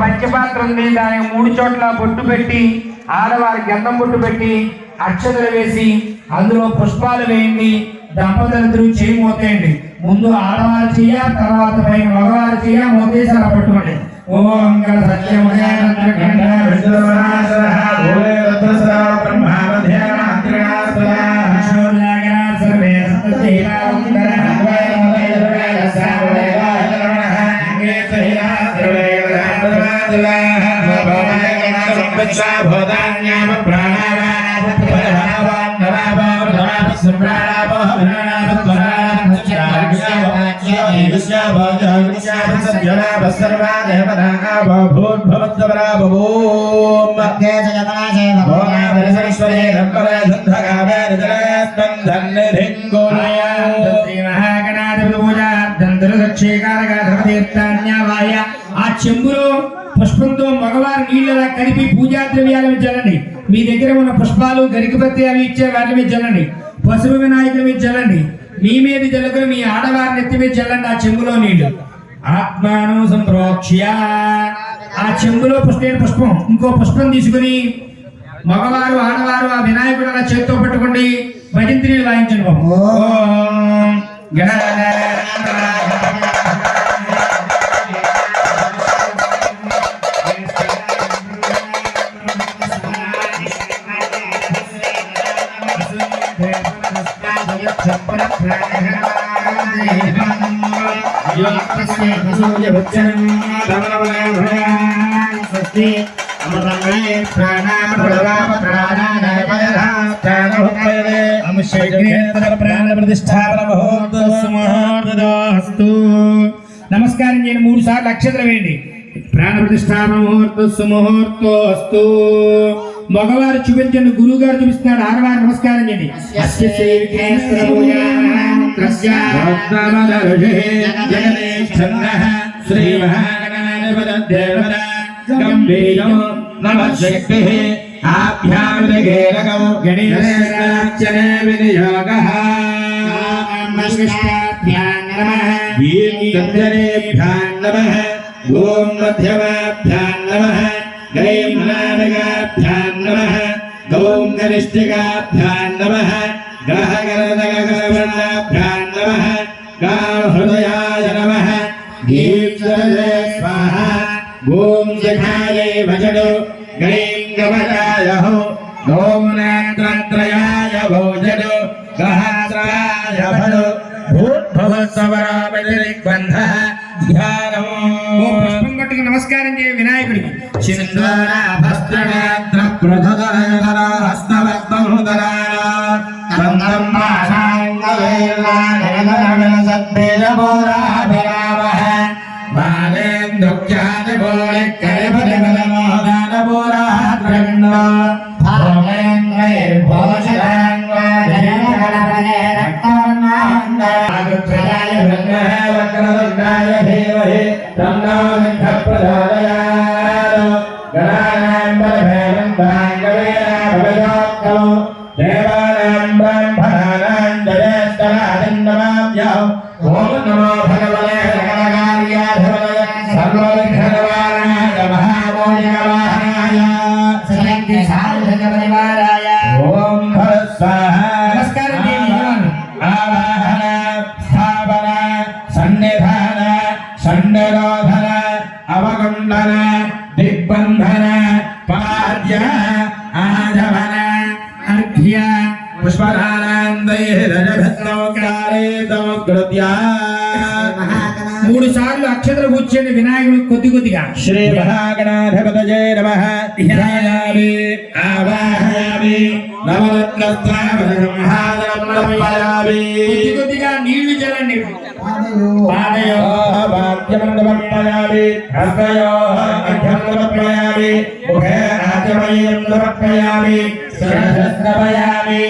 పంచపాత్ర ఉంది, దానికి 3 చోట్ల బొట్టు పెట్టి ఆడవారి గంధం బొట్టు పెట్టి అక్షతలు వేసి అందులో పుష్పాలు వేయండి. దంపతులిద్దరూ చేయి మోతేయండి. ముందు ఆడవారు చెయ్య, తర్వాత పైన మగవారు చెయ్య మోతేసారా పట్టుకోండి. ఓం సత్యం ఆ చెంబులో పుష్పంతో మగవారి నీళ్ళలా కలిపి పూజా ద్రవ్యాల మీద చల్లండి. మీ దగ్గర ఉన్న పుష్పాలు గరికపత్రి అవి ఇచ్చే వాటి మీద చల్లండి. పసుపు వినాయకుల మీద చల్లండి. మీ మీద జల్లుకుని మీ ఆడవారిని ఎత్తి మీద చల్లండి ఆ చెంబులో నీళ్లు. ఆత్మాను సంప్రోక్ష్య ఆ చెంబులో పుష్పం ఇంకో పుష్పం తీసుకుని మగవారు ఆడవారు ఆ వినాయకుడు అలా చేత్తో పట్టుకోండి. భజంత్రీలు వాయించండి. ఓం నమస్కారం చేయండి. 3 సార్లు అక్షతలు వేయండి. ప్రాణ ప్రతిష్టాపన ముహూర్తస్సు ముహూర్తోస్తు. మగవారు చూపించండి, గురువు గారు చూపిస్తున్నాడు. ఆడవారు నమస్కారం చేయండి. ఓం మధ్యమాభ్యాం నమః గైం నానగాభ్యాం నమః గౌం గరిష్ఠికాభ్యాం నమః గ్రహగణగణవర్ణాభ్యాం నమః గాహృదయాయ నమః గీర్జరే స్వాహా. ఓం జఘాయే భజడు గైం గమకాయ హో ఓం నేత్రత్రయాయ భోజడు గహస్రాయ భడు భూద్భవస్వరామదిగ్బంధః ధ్యానం. పుష్పం పట్టుకు నమస్కారం చేయ వినాయకుడికి. అవగుండన దిగ్బంధన పాద్య ఆజవన అర్ఘ్య పుష్పరానందయే సమకృత్య. 3 సార్లు అక్షతలు పూజేయండి వినాయకుడికి కొద్ది కొద్దిగా. శ్రీ మహాగణాధిపతయే నమః ధ్యాయామి ఆవాహయామి నవరత్నస్త్రాభరణం సమర్పయామి. కొద్ది కొద్దిగా నీళ్లు చల్లండి. పాదయోః వాద్యం సమర్పయామి, హస్తయోః అర్ఘ్యం సమర్పయామి, ముఖే ఆచమనీయం సమర్పయామి, శిరస్సు సమర్పయామి.